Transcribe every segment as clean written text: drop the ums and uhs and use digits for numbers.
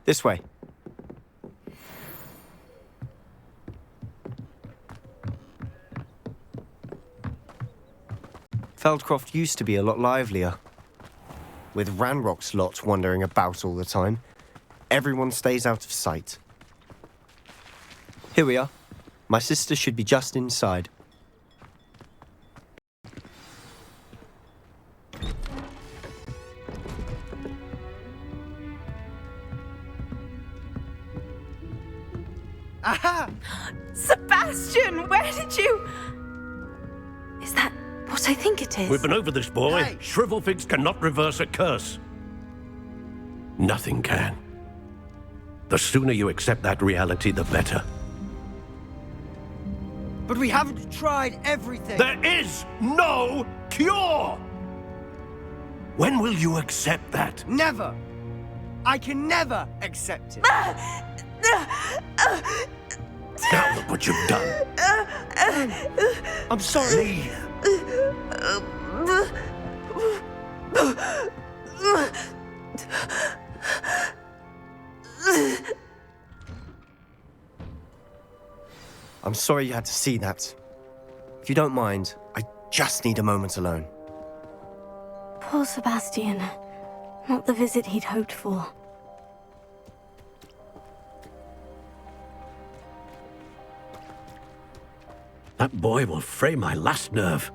This way. Feldcroft used to be a lot livelier. With Ranrock's lot wandering about all the time, everyone stays out of sight. Here we are. My sister should be just inside. Aha! Sebastian, where did you... Is that what I think it is? We've been over this, boy. Hey. Shrivelfigs cannot reverse a curse. Nothing can. The sooner you accept that reality, the better. But we haven't tried everything. There is no cure! When will you accept that? Never. I can never accept it. Now look what you've done. I'm sorry. Leave. I'm sorry you had to see that. If you don't mind, I just need a moment alone. Poor Sebastian. Not the visit he'd hoped for. That boy will fray my last nerve.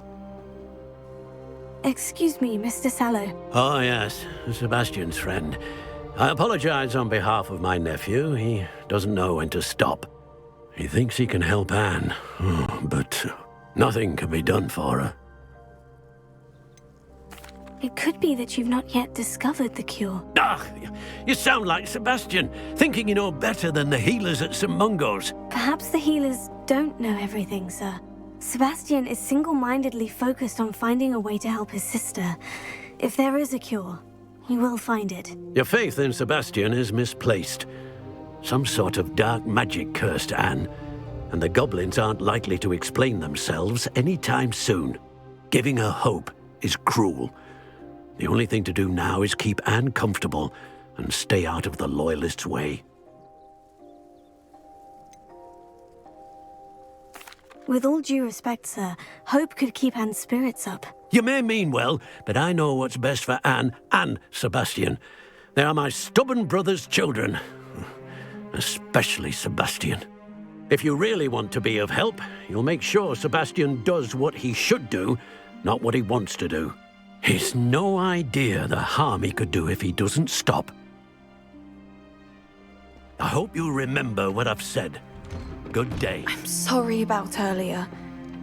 Excuse me, Mr. Sallow. Oh, yes, Sebastian's friend. I apologize on behalf of my nephew. He doesn't know when to stop. He thinks he can help Anne, but nothing can be done for her. It could be that you've not yet discovered the cure. Ah, you sound like Sebastian, thinking you know better than the healers at St. Mungo's. Perhaps the healers don't know everything, sir. Sebastian is single-mindedly focused on finding a way to help his sister. If there is a cure, he will find it. Your faith in Sebastian is misplaced. Some sort of dark magic cursed Anne, and the goblins aren't likely to explain themselves anytime soon. Giving her hope is cruel. The only thing to do now is keep Anne comfortable and stay out of the Loyalists' way. With all due respect, sir, hope could keep Anne's spirits up. You may mean well, but I know what's best for Anne and Sebastian. They are my stubborn brother's children. Especially Sebastian. If you really want to be of help, you'll make sure Sebastian does what he should do, not what he wants to do. He's no idea the harm he could do if he doesn't stop. I hope you'll remember what I've said. Good day. I'm sorry about earlier.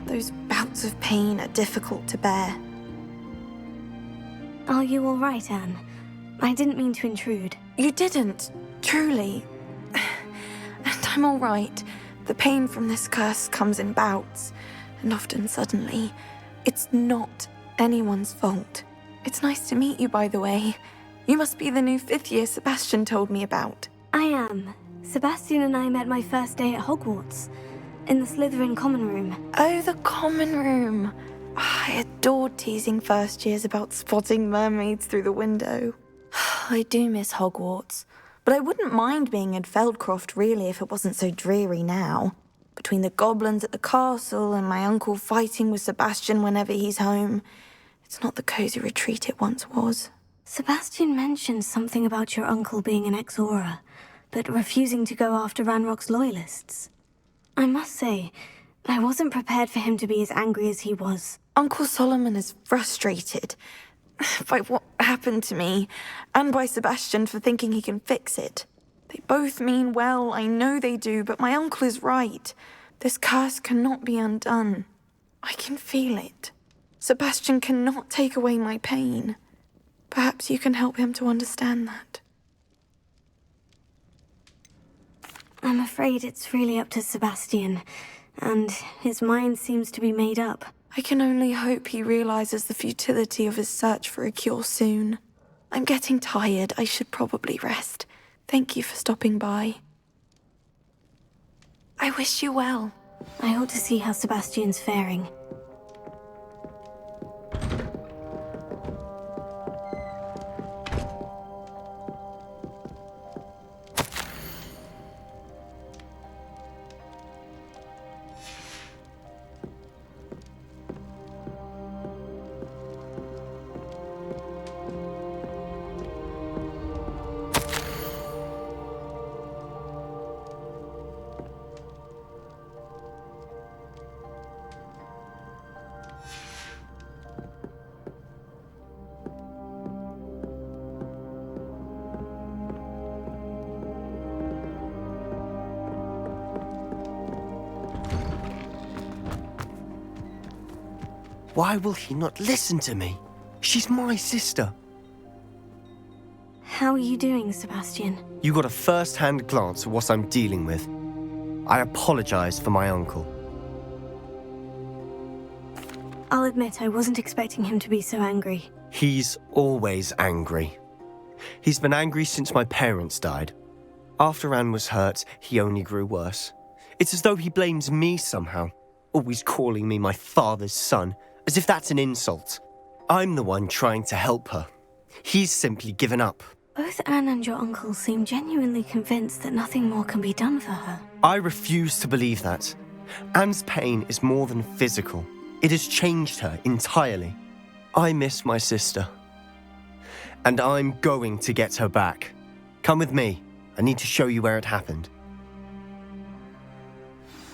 Those bouts of pain are difficult to bear. Are you all right, Anne? I didn't mean to intrude. You didn't, truly. And I'm all right. The pain from this curse comes in bouts, and often suddenly. It's not anyone's fault. It's nice to meet you, by the way. You must be the new 5th year Sebastian told me about. I am. Sebastian and I met my first day at Hogwarts, in the Slytherin common room. Oh, the common room. I adored teasing first years about spotting mermaids through the window. I do miss Hogwarts, but I wouldn't mind being in Feldcroft really if it wasn't so dreary now. Between the goblins at the castle and my uncle fighting with Sebastian whenever he's home, it's not the cozy retreat it once was. Sebastian mentioned something about your uncle being an ex-Auror, but refusing to go after Ranrock's loyalists. I must say, I wasn't prepared for him to be as angry as he was. Uncle Solomon is frustrated by what happened to me, and by Sebastian for thinking he can fix it. They both mean well, I know they do, but my uncle is right. This curse cannot be undone. I can feel it. Sebastian cannot take away my pain. Perhaps you can help him to understand that. I'm afraid it's really up to Sebastian, and his mind seems to be made up. I can only hope he realizes the futility of his search for a cure soon. I'm getting tired. I should probably rest. Thank you for stopping by. I wish you well. I ought to see how Sebastian's faring. Why will he not listen to me? She's my sister. How are you doing, Sebastian? You got a first-hand glance at what I'm dealing with. I apologize for my uncle. I'll admit I wasn't expecting him to be so angry. He's always angry. He's been angry since my parents died. After Anne was hurt, he only grew worse. It's as though he blames me somehow, always calling me my father's son, as if that's an insult. I'm the one trying to help her. He's simply given up. Both Anne and your uncle seem genuinely convinced that nothing more can be done for her. I refuse to believe that. Anne's pain is more than physical. It has changed her entirely. I miss my sister. And I'm going to get her back. Come with me. I need to show you where it happened.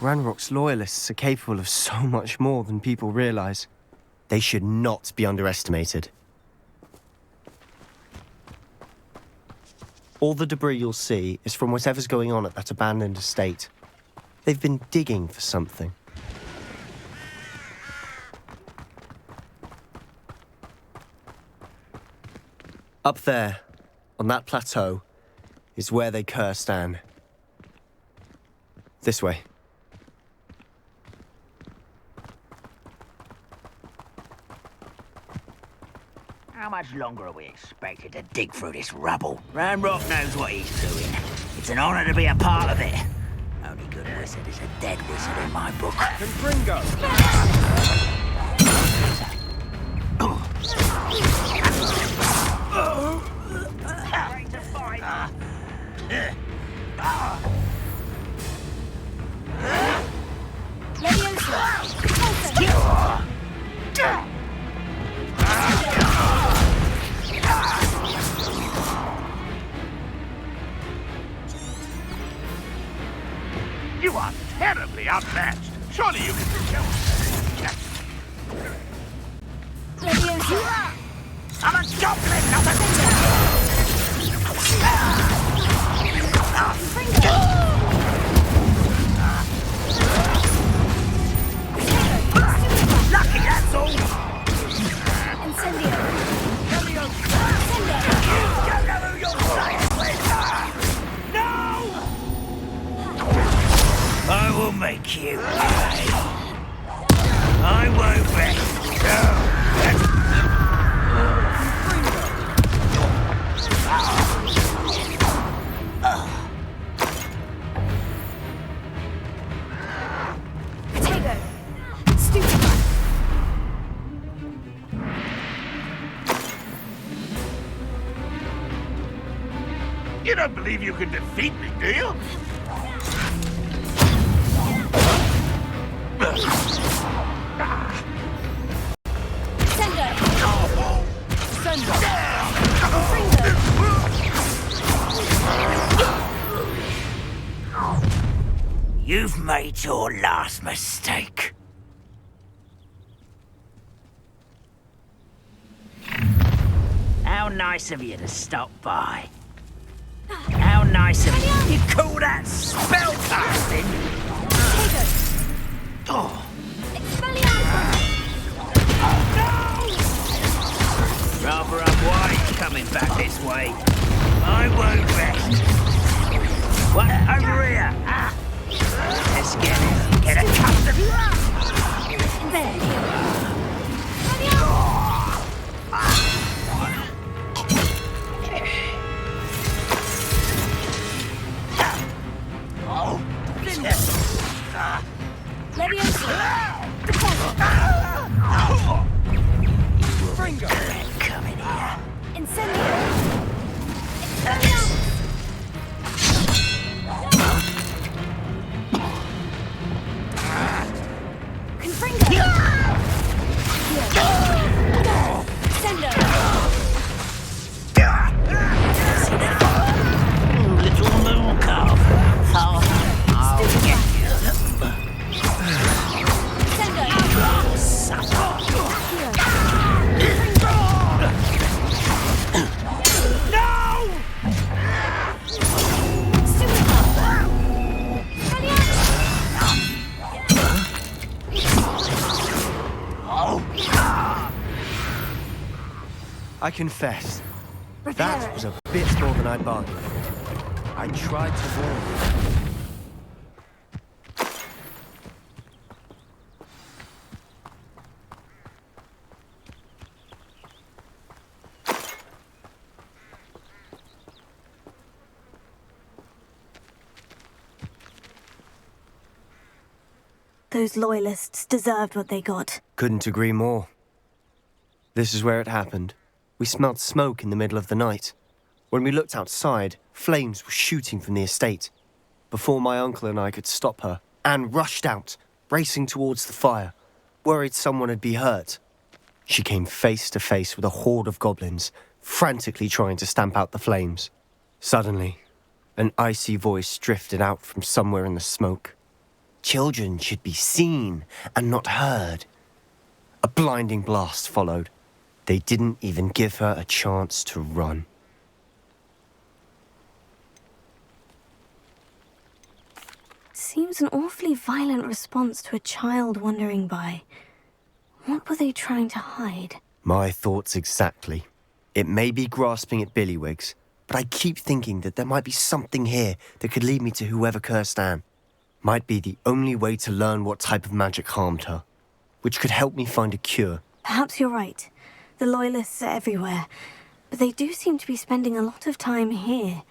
Ranrock's loyalists are capable of so much more than people realize. They should not be underestimated. All the debris you'll see is from whatever's going on at that abandoned estate. They've been digging for something. Up there, on that plateau, is where they cursed Anne. This way. How much longer are we expected to dig through this rubble? Ranrock knows what he's doing. It's an honor to be a part of it. Only good wizard is a dead wizard in my book. You are terribly outmatched. Surely you can do I'm a goblin, not a lucky, that's all. I will make you pay. I won't rest. No. You don't believe you can defeat me, do you? You've made your last mistake. How nice of you to stop by. How nice of you. You call that spellcasting? Oh. Rather unwise coming back this way. I won't rest. What? Over here. Ah. Let's get a custom. Come in here. I confess, Repair that it. was a bit more than I bargained for. I tried to warn you. Those loyalists deserved what they got. Couldn't agree more. This is where it happened. We smelled smoke in the middle of the night. When we looked outside, flames were shooting from the estate. Before my uncle and I could stop her, Anne rushed out, racing towards the fire, worried someone had been hurt. She came face to face with a horde of goblins, frantically trying to stamp out the flames. Suddenly, an icy voice drifted out from somewhere in the smoke. Children should be seen and not heard. A blinding blast followed. They didn't even give her a chance to run. Seems an awfully violent response to a child wandering by. What were they trying to hide? My thoughts exactly. It may be grasping at Billywigs, but I keep thinking that there might be something here that could lead me to whoever cursed Anne. Might be the only way to learn what type of magic harmed her, which could help me find a cure. Perhaps you're right. The Loyalists are everywhere, but they do seem to be spending a lot of time here,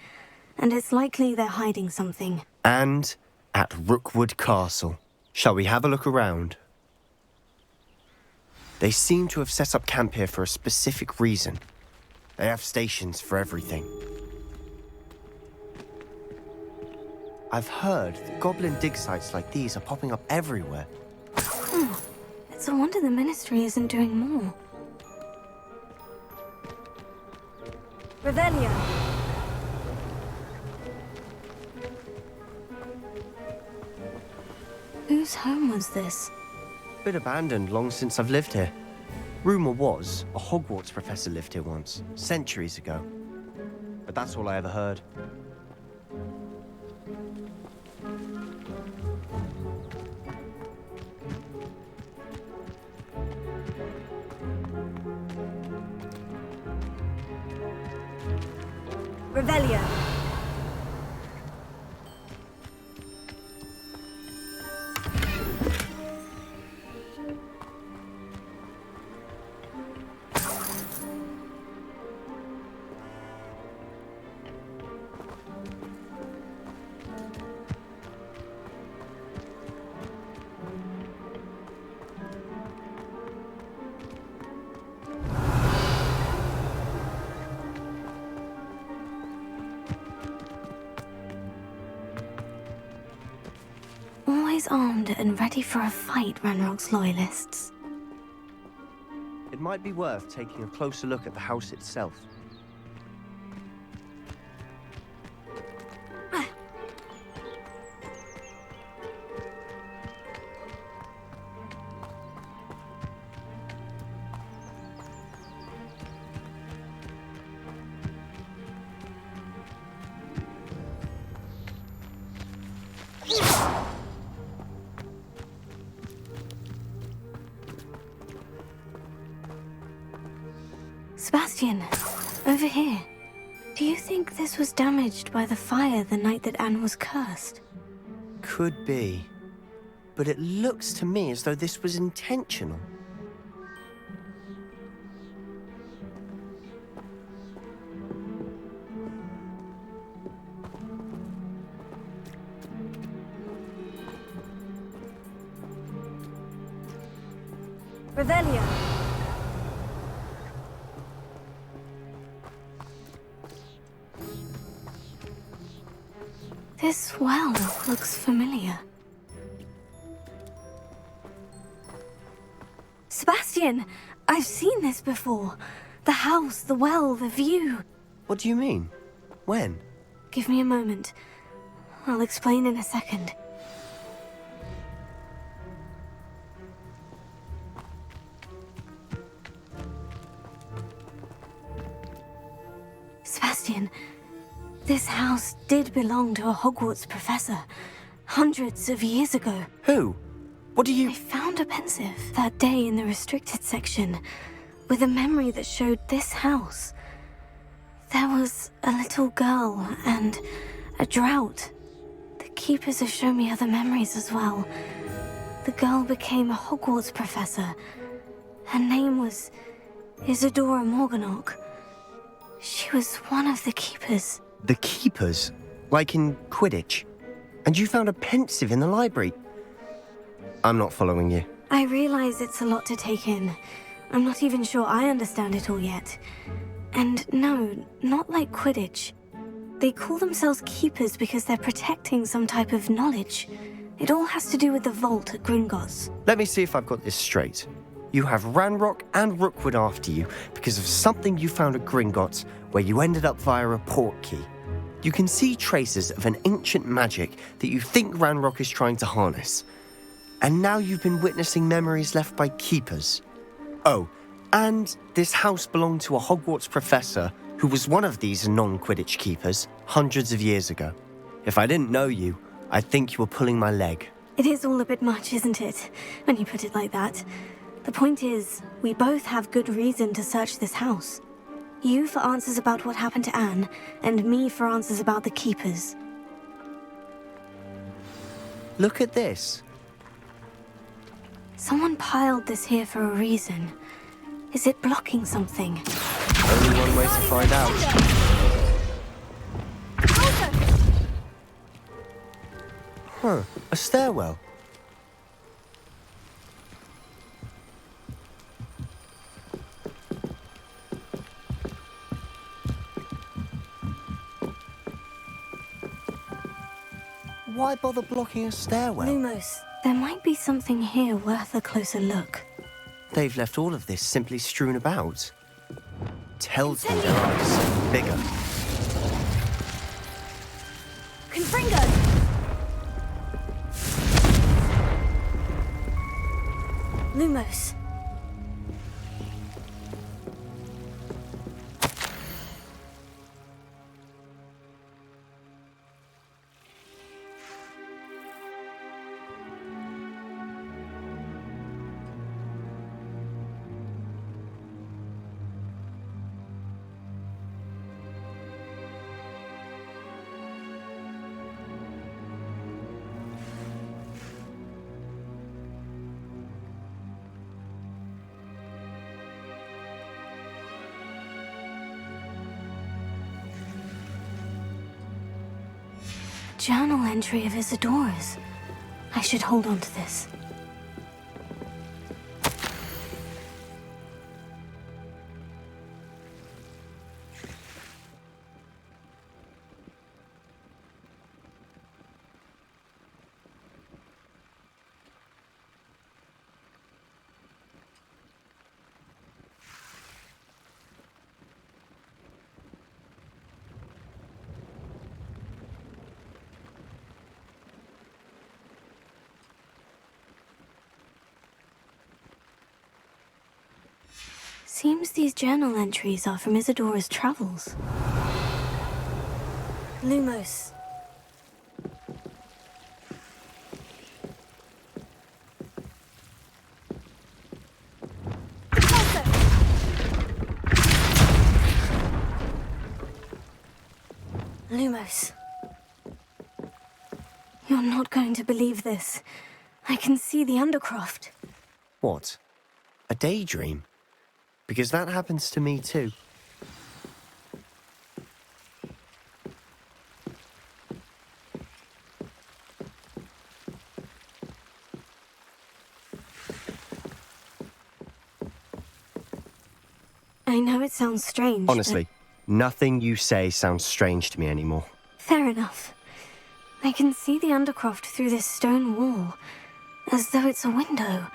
and it's likely they're hiding something. And at Rookwood Castle. Shall we have a look around? They seem to have set up camp here for a specific reason. They have stations for everything. I've heard that goblin dig sites like these are popping up everywhere. It's a wonder the Ministry isn't doing more. Revelio! Whose home was this? Been abandoned long since I've lived here. Rumour was a Hogwarts professor lived here once, centuries ago. But that's all I ever heard. Revelio! Always armed and ready for a fight, Ranrock's Loyalists. It might be worth taking a closer look at the house itself. Sebastian, over here. Do you think this was damaged by the fire the night that Anne was cursed? Could be. But it looks to me as though this was intentional. Revelio! This well looks familiar. Sebastian! I've seen this before. The house, the well, the view. What do you mean? When? Give me a moment. I'll explain in a second. Sebastian, this house did belong to a Hogwarts professor, hundreds of years ago. Who? What do you... I found a pensive that day in the restricted section, with a memory that showed this house. There was a little girl and a drought. The keepers have shown me other memories as well. The girl became a Hogwarts professor. Her name was Isadora Morganach. She was one of the keepers. The keepers? Like in Quidditch? And you found a pensive in the library? I'm not following you. I realize it's a lot to take in. I'm not even sure I understand it all yet. And no, not like Quidditch. They call themselves keepers because they're protecting some type of knowledge. It all has to do with the vault at Gringotts. Let me see if I've got this straight. You have Ranrock and Rookwood after you because of something you found at Gringotts where you ended up via a portkey. You can see traces of an ancient magic that you think Ranrock is trying to harness. And now you've been witnessing memories left by keepers. Oh, and this house belonged to a Hogwarts professor who was one of these non-Quidditch keepers hundreds of years ago. If I didn't know you, I'd think you were pulling my leg. It is all a bit much, isn't it, when you put it like that? The point is, we both have good reason to search this house. You for answers about what happened to Anne, and me for answers about the keepers. Look at this. Someone piled this here for a reason. Is it blocking something? Only one way to find out. Huh, a stairwell. Why bother blocking a stairwell? Lumos, there might be something here worth a closer look. They've left all of this simply strewn about. Tells me there are something bigger. Confringo! Lumos. Journal entry of Isadora's. I should hold on to this. Seems these journal entries are from Isadora's travels. Lumos. Lumos. You're not going to believe this. I can see the Undercroft. What? A daydream? Because that happens to me too. I know it sounds strange. Honestly, nothing you say sounds strange to me anymore. Fair enough. I can see the Undercroft through this stone wall, as though it's a window.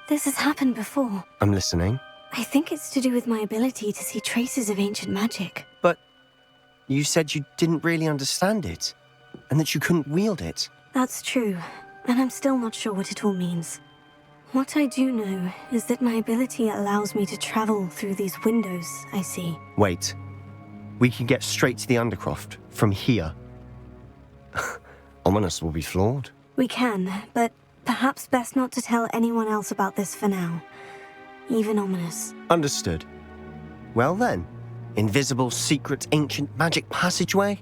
This has happened before. I'm listening. I think it's to do with my ability to see traces of ancient magic. But you said you didn't really understand it, and that you couldn't wield it. That's true, and I'm still not sure what it all means. What I do know is that my ability allows me to travel through these windows I see. Wait. We can get straight to the Undercroft from here. Ominous will be flawed. We can, but perhaps best not to tell anyone else about this for now. even ominous. Understood. Well then, invisible, secret, ancient magic passageway?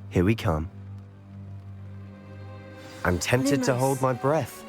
Here we come. I'm tempted to Lumos. hold my breath.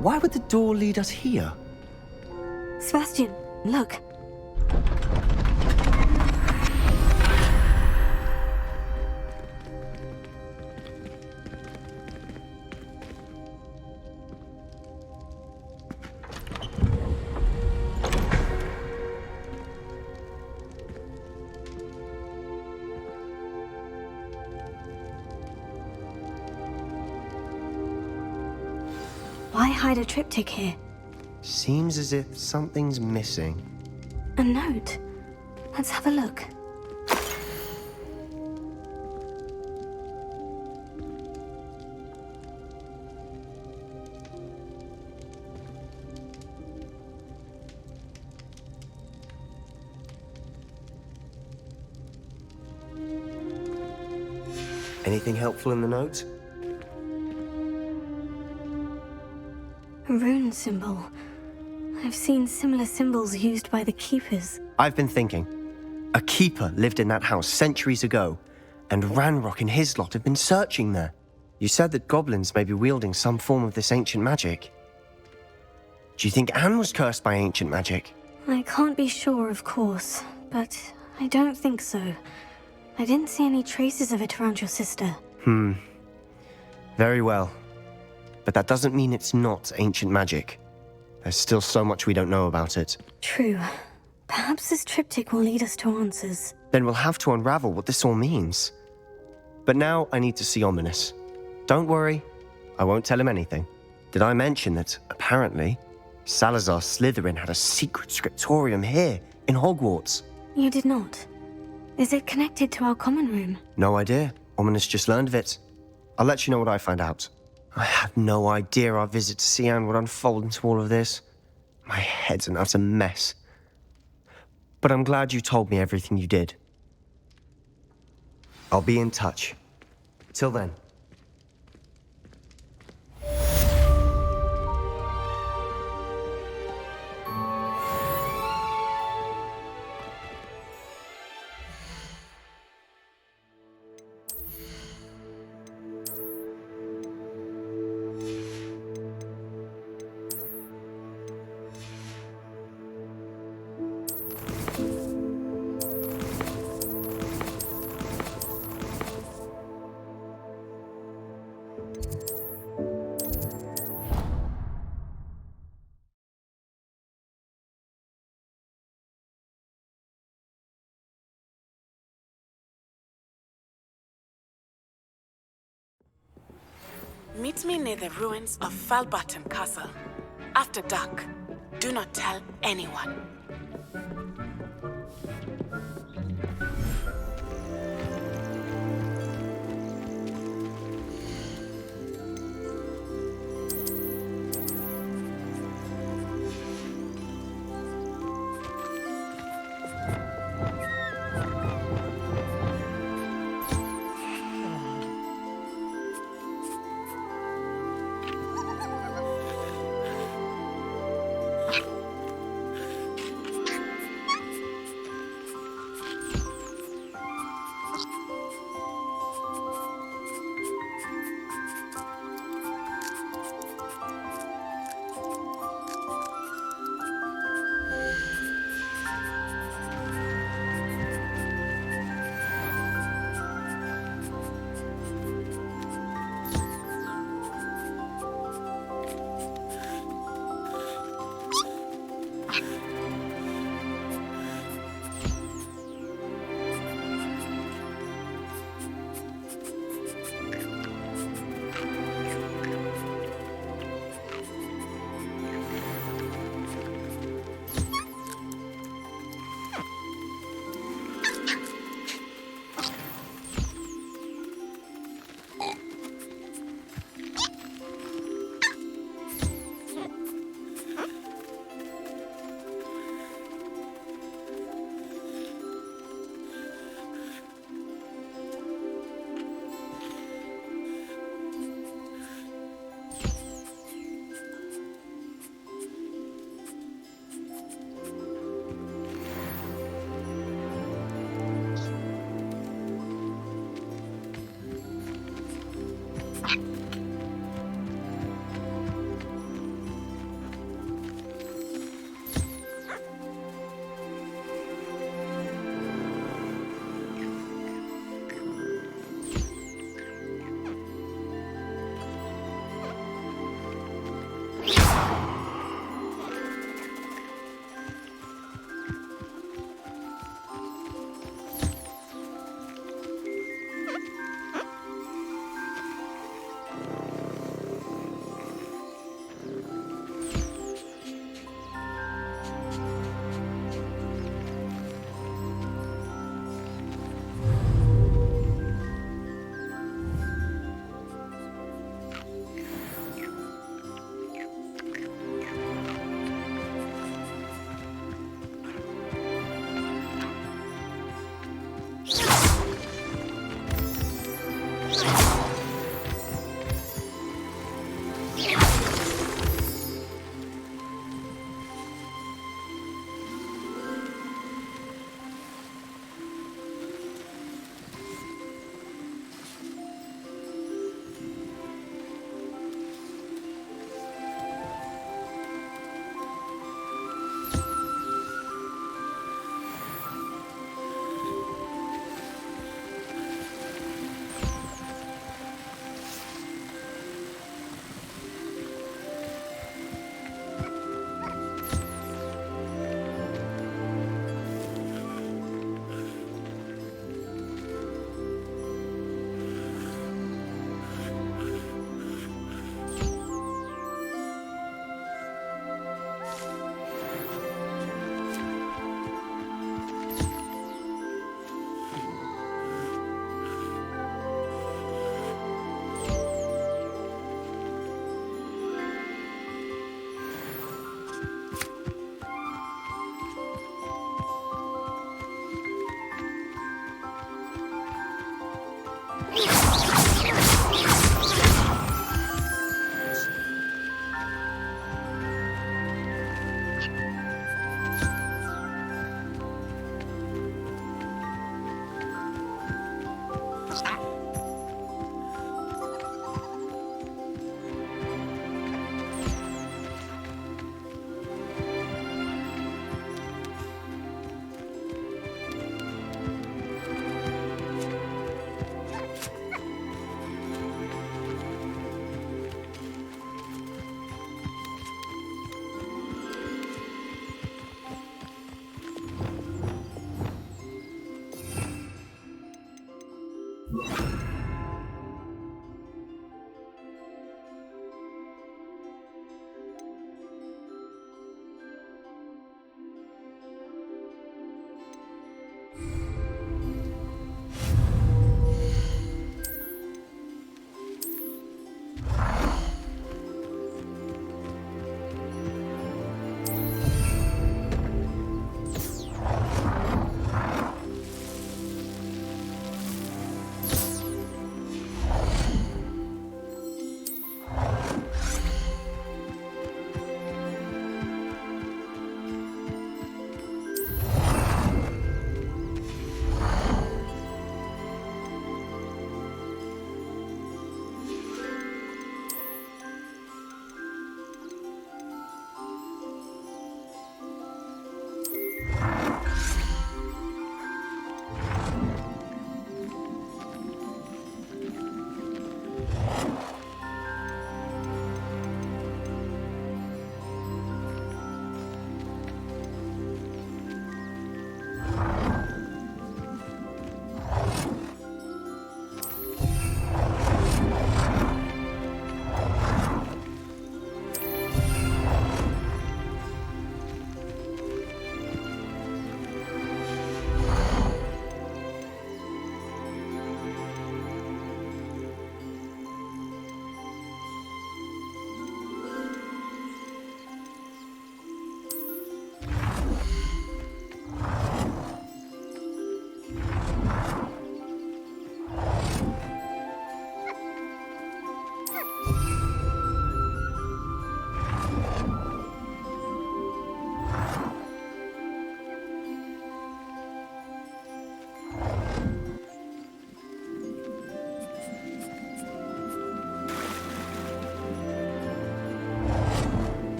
Why would the door lead us here? Sebastian, look. Why hide a triptych here? Seems as if something's missing. A note. Let's have a look. Anything helpful in the note? A rune symbol. I've seen similar symbols used by the Keepers. I've been thinking. A keeper lived in that house centuries ago, and Ranrock and his lot have been searching there. You said that goblins may be wielding some form of this ancient magic. Do you think Anne was cursed by ancient magic? I can't be sure, of course, but I don't think so. I didn't see any traces of it around your sister. Very well. But that doesn't mean it's not ancient magic. There's still so much we don't know about it. True. Perhaps this triptych will lead us to answers. Then we'll have to unravel what this all means. But now I need to see Ominous. Don't worry, I won't tell him anything. Did I mention that, apparently, Salazar Slytherin had a secret scriptorium here, in Hogwarts? You did not. Is it connected to our common room? No idea. Ominous just learned of it. I'll let you know what I find out. I had no idea our visit to Cian would unfold into all of this. My head's an utter mess. But I'm glad you told me everything you did. I'll be in touch. Till then. Meet me near the ruins of Falbarton Castle. After dark. Do not tell anyone.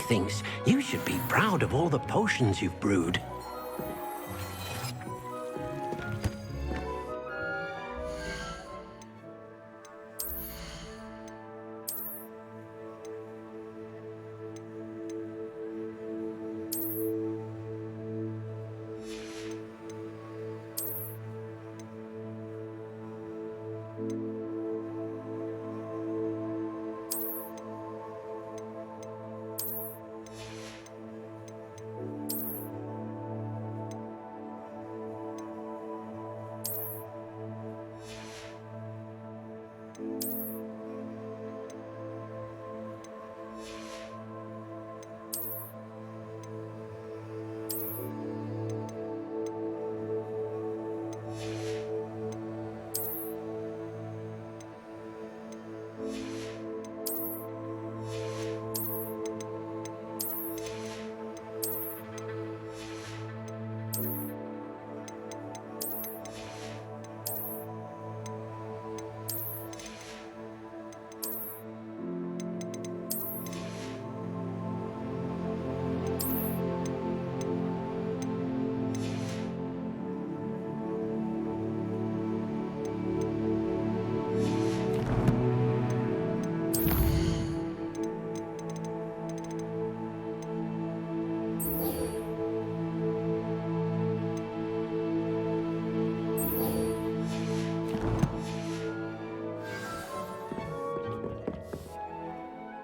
things. You should be proud of all the potions you've brewed.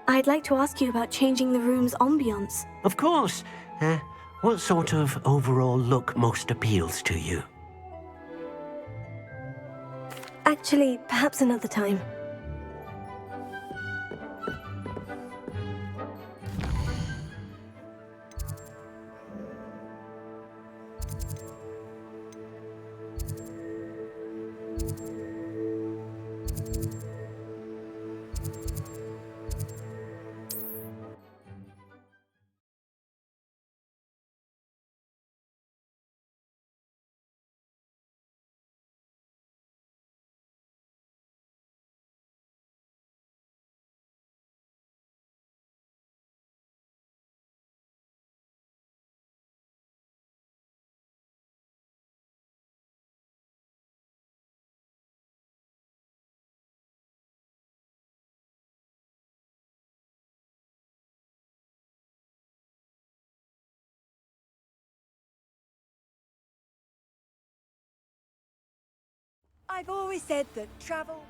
I'd like to ask you about changing the room's ambiance. Of course. What sort of overall look most appeals to you? Actually, perhaps another time. I've always said that travel